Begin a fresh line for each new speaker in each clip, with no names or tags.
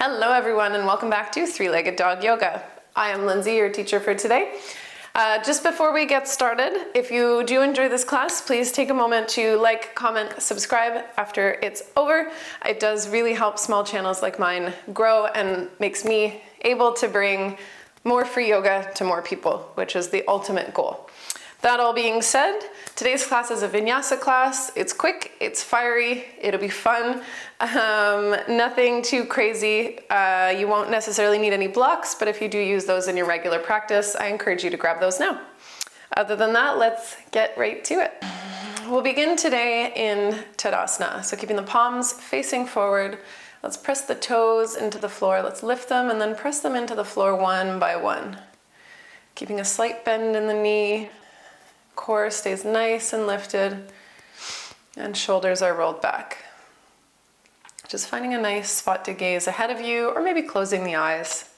Hello everyone and welcome back to Three-Legged Dog Yoga. I am Lindsay, your teacher for today. Just before we get started, if you do enjoy this class, please take a moment to like, comment, subscribe after it's over. It does really help small channels like mine grow and makes me able to bring more free yoga to more people, which is the ultimate goal. That all being said, today's class is a Vinyasa class. It's quick, it's fiery, it'll be fun. Nothing too crazy. You won't necessarily need any blocks, but if you do use those in your regular practice, I encourage you to grab those now. Other than that, let's get right to it. We'll begin today in Tadasana. So keeping the palms facing forward, let's press the toes into the floor. Let's lift them and then press them into the floor one by one. Keeping a slight bend in the knee. Core stays nice and lifted, and shoulders are rolled back. Just finding a nice spot to gaze ahead of you, or maybe closing the eyes,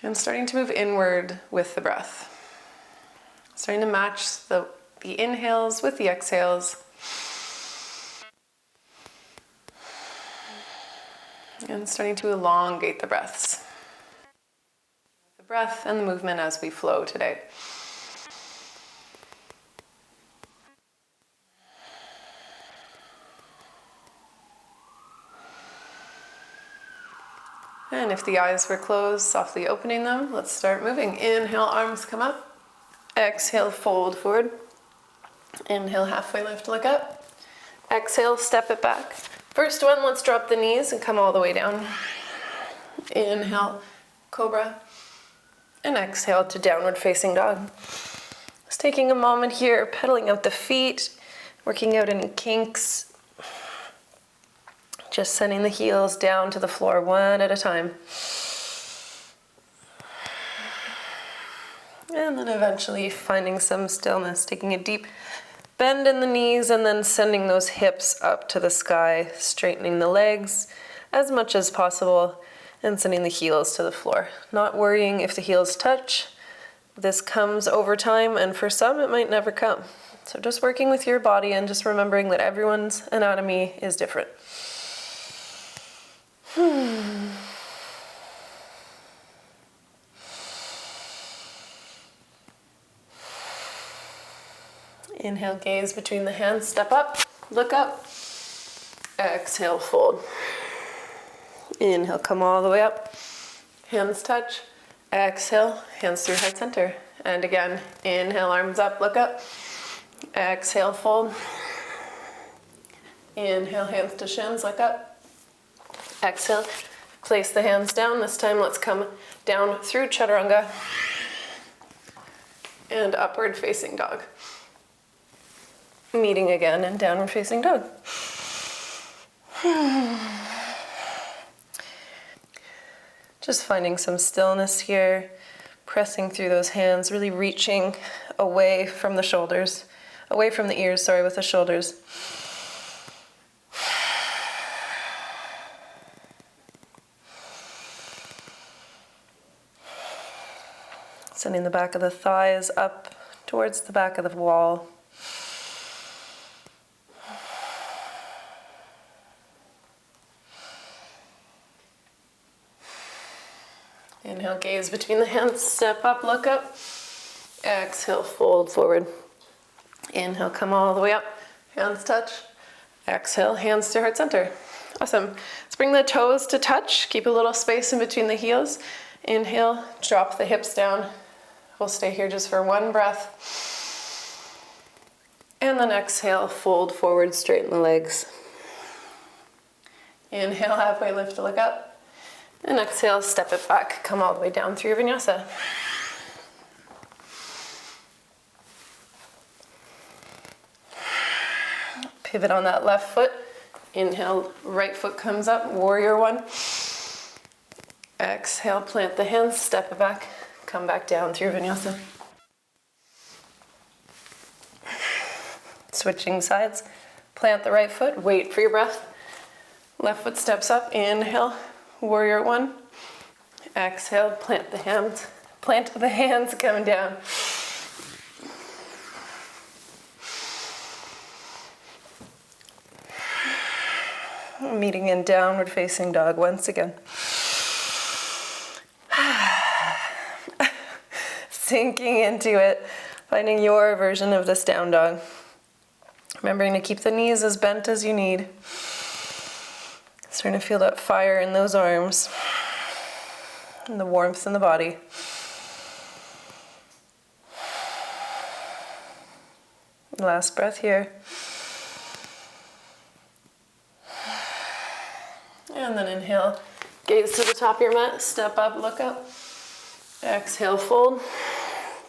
and starting to move inward with the breath. Starting to match the inhales with the exhales. And starting to elongate the breaths. The breath and the movement as we flow today. And if the eyes were closed, softly opening them, let's start moving. Inhale, arms come up. Exhale, fold forward. Inhale, halfway lift, look up. Exhale, step it back. First one, let's drop the knees and come all the way down. Inhale, cobra. And exhale to downward facing dog. Just taking a moment here, pedaling out the feet, working out any kinks. Just sending the heels down to the floor one at a time. And then eventually finding some stillness, taking a deep bend in the knees and then sending those hips up to the sky, straightening the legs as much as possible and sending the heels to the floor. Not worrying if the heels touch. This comes over time, and for some it might never come. So just working with your body and just remembering that everyone's anatomy is different. Inhale, gaze between the hands, step up, look up. Exhale, fold. Inhale, come all the way up. Hands touch. Exhale, hands through heart center. And again, inhale, arms up, look up. Exhale, fold. Inhale, hands to shins, look up. Exhale, place the hands down. This time let's come down through chaturanga and upward facing dog. Meeting again in downward facing dog. Just finding some stillness here, pressing through those hands, really reaching away from the shoulders, away from the ears, with the shoulders. Sending the back of the thighs up towards the back of the wall. Inhale, gaze between the hands, step up, look up. Exhale, fold forward. Inhale, come all the way up. Hands touch. Exhale, hands to heart center. Awesome. Let's bring the toes to touch. Keep a little space in between the heels. Inhale, drop the hips down. We'll stay here just for one breath. And then exhale, fold forward, straighten the legs. Inhale, halfway lift to look up. And exhale, step it back. Come all the way down through your Vinyasa. Pivot on that left foot. Inhale, right foot comes up, warrior one. Exhale, plant the hands, step it back. Come back down through Vinyasa. Switching sides. Plant the right foot, wait for your breath. Left foot steps up, inhale, warrior one. Exhale, plant the hands, coming down. Meeting in downward facing dog once again. Sinking into it, finding your version of this down dog. Remembering to keep the knees as bent as you need. Starting to feel that fire in those arms and the warmth in the body. Last breath here. And then inhale, gaze to the top of your mat, step up, look up. Exhale, fold.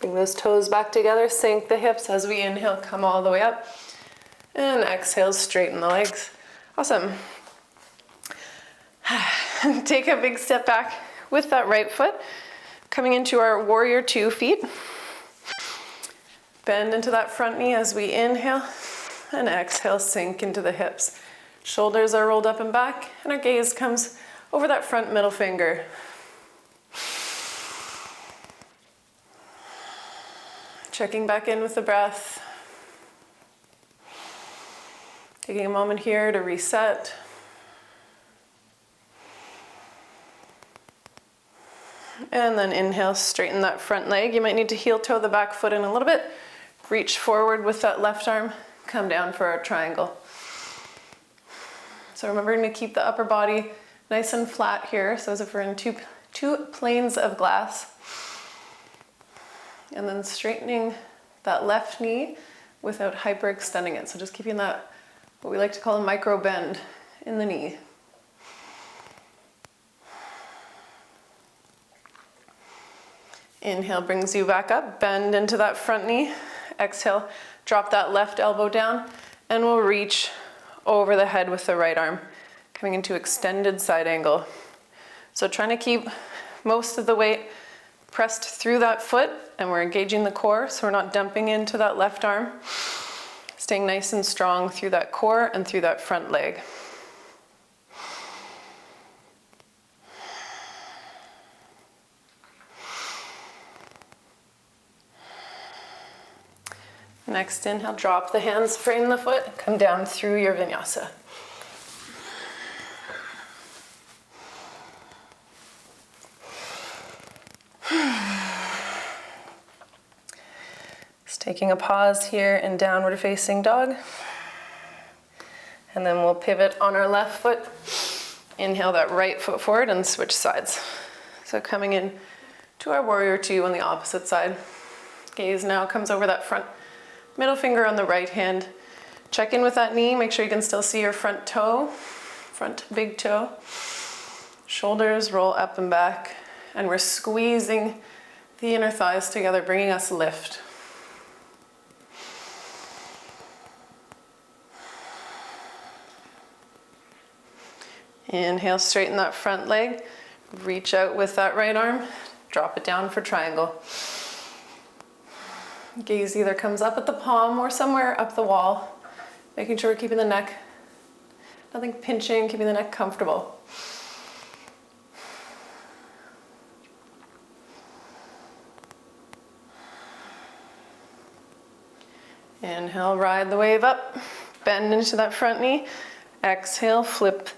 Bring those toes back together, sink the hips as we inhale, come all the way up. And exhale, straighten the legs. Awesome. Take a big step back with that right foot, coming into our warrior two feet. Bend into that front knee as we inhale, and exhale, sink into the hips. Shoulders are rolled up and back, and our gaze comes over that front middle finger. Checking back in with the breath. Taking a moment here to reset. And then inhale, straighten that front leg. You might need to heel toe the back foot in a little bit. Reach forward with that left arm. Come down for our triangle. So remembering to keep the upper body nice and flat here. So as if we're in two planes of glass. And then straightening that left knee without hyperextending it. So just keeping that, what we like to call a micro bend in the knee. Inhale brings you back up, bend into that front knee. Exhale, drop that left elbow down, and we'll reach over the head with the right arm, coming into extended side angle. So trying to keep most of the weight pressed through that foot, and we're engaging the core, so we're not dumping into that left arm. Staying nice and strong through that core and through that front leg. Next inhale, drop the hands, frame the foot, come down through your vinyasa. Just taking a pause here in downward facing dog. And then we'll pivot on our left foot. Inhale that right foot forward and switch sides. So coming in to our warrior two on the opposite side. Gaze now comes over that front middle finger on the right hand. Check in with that knee. Make sure you can still see your front toe, front big toe. Shoulders roll up and back. And we're squeezing the inner thighs together, bringing us lift. Inhale, straighten that front leg. Reach out with that right arm. Drop it down for triangle. Gaze either comes up at the palm or somewhere up the wall, making sure we're keeping the neck, nothing pinching, keeping the neck comfortable. Inhale, ride the wave up, bend into that front knee. Exhale, flip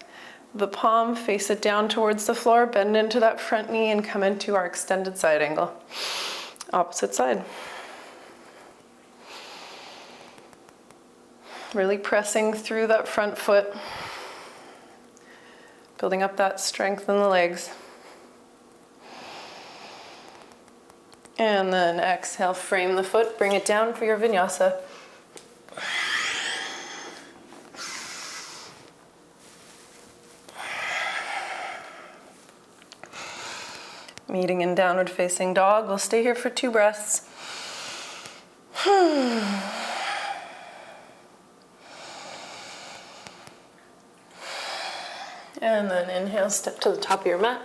the palm, face it down towards the floor, bend into that front knee and come into our extended side angle. Opposite side. Really pressing through that front foot, building up that strength in the legs. And then exhale, frame the foot, bring it down for your vinyasa. Meeting in downward facing dog. We'll stay here for 2 breaths. And then inhale, step to the top of your mat,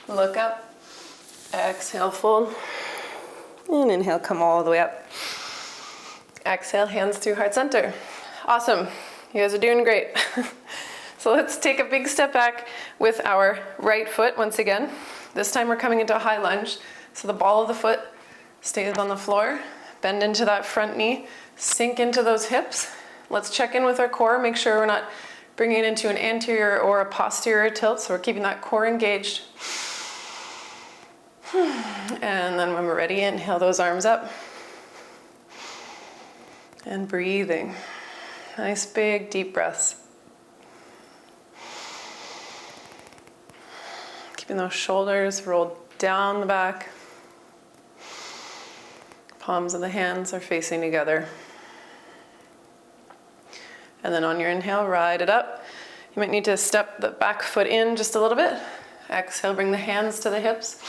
look up, exhale, fold, and inhale, come all the way up. Exhale, hands through heart center. Awesome, you guys are doing great. So let's take a big step back with our right foot once again. This time we're coming into a high lunge, so the ball of the foot stays on the floor, bend into that front knee, sink into those hips. Let's check in with our core, make sure we're not bringing it into an anterior or a posterior tilt, so we're keeping that core engaged. And then when we're ready, inhale those arms up. And breathing. Nice big deep breaths. Keeping those shoulders rolled down the back. Palms of the hands are facing together. And then on your inhale, ride it up. You might need to step the back foot in just a little bit. Exhale, bring the hands to the hips.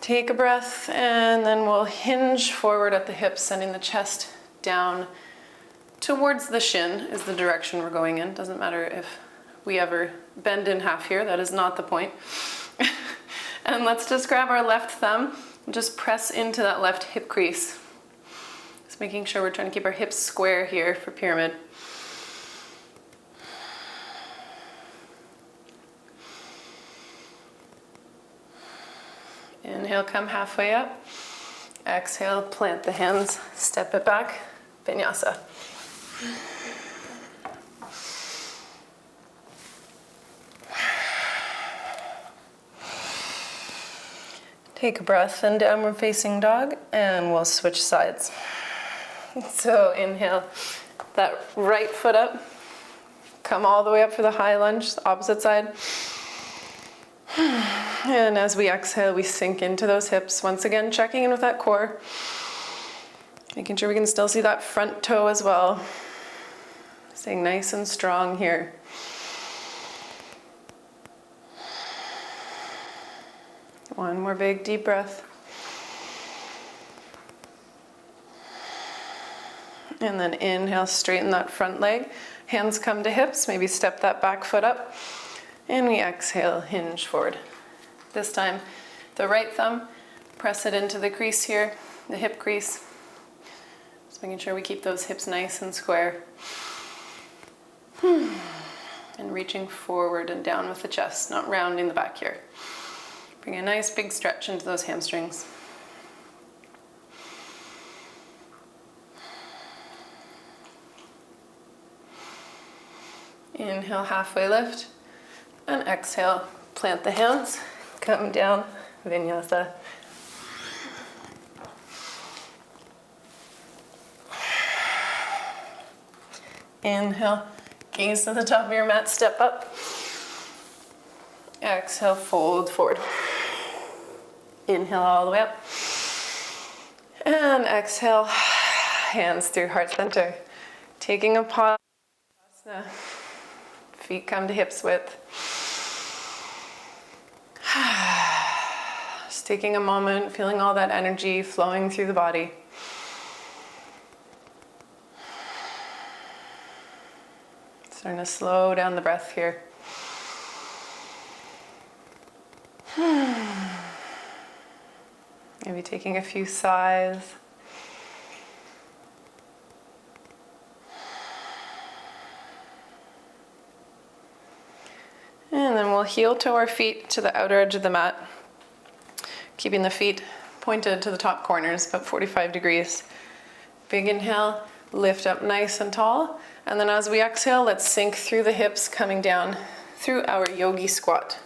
Take a breath, and then we'll hinge forward at the hips, sending the chest down towards the shin is the direction we're going in. Doesn't matter if we ever bend in half here, that is not the point. And let's just grab our left thumb and just press into that left hip crease. Just making sure we're trying to keep our hips square here for pyramid. Inhale, come halfway up. Exhale, plant the hands, step it back, Vinyasa. Take a breath in downward facing dog, and we'll switch sides. So inhale, that right foot up, come all the way up for the high lunge, opposite side. And as we exhale, we sink into those hips. Once again, checking in with that core. Making sure we can still see that front toe as well. Staying nice and strong here. One more big deep breath. And then inhale, straighten that front leg. Hands come to hips, maybe step that back foot up. And we exhale, hinge forward. This time, the right thumb, press it into the crease here, the hip crease. Just making sure we keep those hips nice and square. And reaching forward and down with the chest, not rounding the back here. Bring a nice big stretch into those hamstrings. Inhale, halfway lift. And exhale, plant the hands, come down, Vinyasa. Inhale, gaze to the top of your mat, step up. Exhale, fold forward. Inhale all the way up. And exhale, hands through heart center. Taking a pause. Feet come to hips width. Just taking a moment, feeling all that energy flowing through the body. Starting to slow down the breath here. Maybe taking a few sighs. And then we'll heel toe our feet to the outer edge of the mat, keeping the feet pointed to the top corners, about 45 degrees. Big inhale, lift up nice and tall. And then as we exhale, let's sink through the hips, coming down through our yogi squat.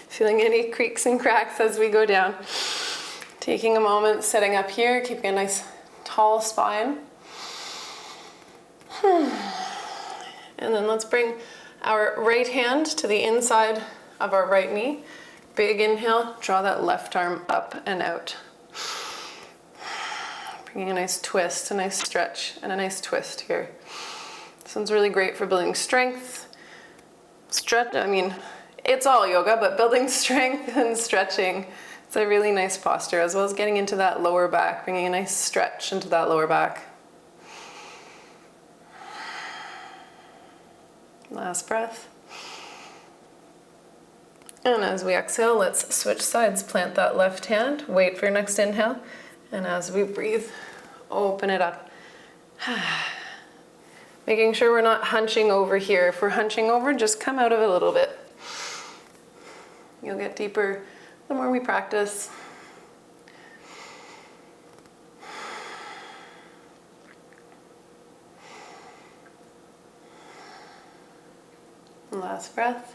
Feeling any creaks and cracks as we go down. Taking a moment, setting up here, keeping a nice tall spine. And then let's bring our right hand to the inside of our right knee. Big inhale, draw that left arm up and out. Bringing a nice twist, a nice stretch, and a nice twist here. This one's really great for building strength. It's all yoga, but building strength and stretching. It's a really nice posture, as well as getting into that lower back, bringing a nice stretch into that lower back. Last breath. And as we exhale, let's switch sides. Plant that left hand, wait for your next inhale. And as we breathe, open it up. Making sure we're not hunching over here. If we're hunching over, just come out of it a little bit. You'll get deeper the more we practice. Last breath.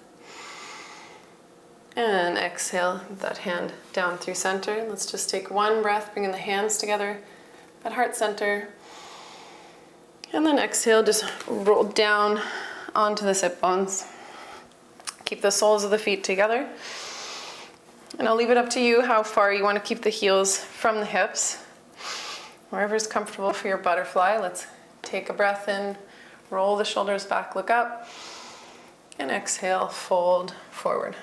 And exhale that hand down through center. Let's just take one breath, bringing the hands together at heart center. And then exhale, just roll down onto the sit bones. Keep the soles of the feet together. And I'll leave it up to you how far you want to keep the heels from the hips. Wherever's comfortable for your butterfly. Let's take a breath in, roll the shoulders back, look up, and exhale, fold forward.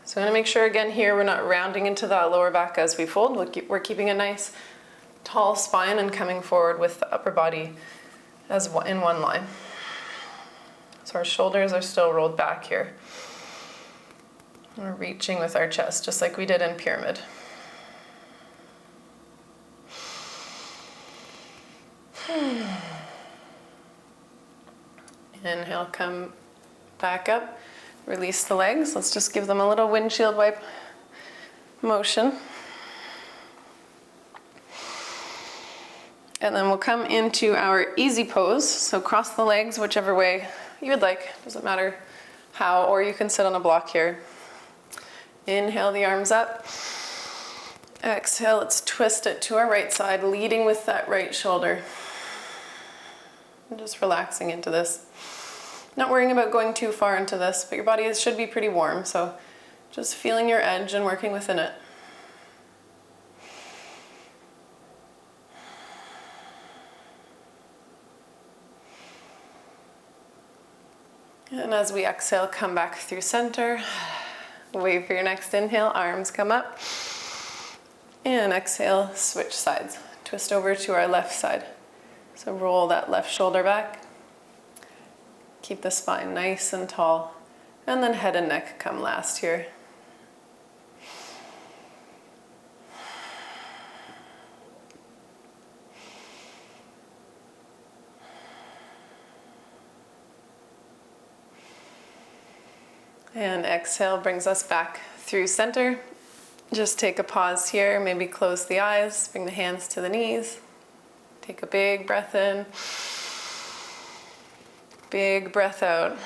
So I'm going to make sure again here we're not rounding into that lower back as we fold. We're keeping a nice tall spine and coming forward with the upper body as in one line. So our shoulders are still rolled back here. We're reaching with our chest just like we did in pyramid. Inhale, come back up. Release the legs. Let's just give them a little windshield wipe motion. And then we'll come into our easy pose. So cross the legs whichever way you would like. Doesn't matter how, or you can sit on a block here. Inhale the arms up. Exhale, let's twist it to our right side, leading with that right shoulder. And just relaxing into this. Not worrying about going too far into this, but your body should be pretty warm, so just feeling your edge and working within it. And as we exhale, come back through center. Wait for your next inhale, arms come up. And exhale, switch sides. Twist over to our left side. So roll that left shoulder back. Keep the spine nice and tall. And then head and neck come last here. And exhale brings us back through center. Just take a pause here, maybe close the eyes, bring the hands to the knees. Take a big breath in. Big breath out.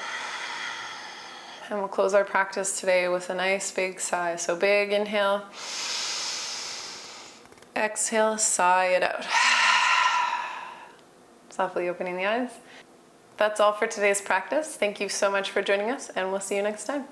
And we'll close our practice today with a nice big sigh. So big inhale. Exhale, sigh it out. Softly opening the eyes. That's all for today's practice. Thank you so much for joining us, and we'll see you next time.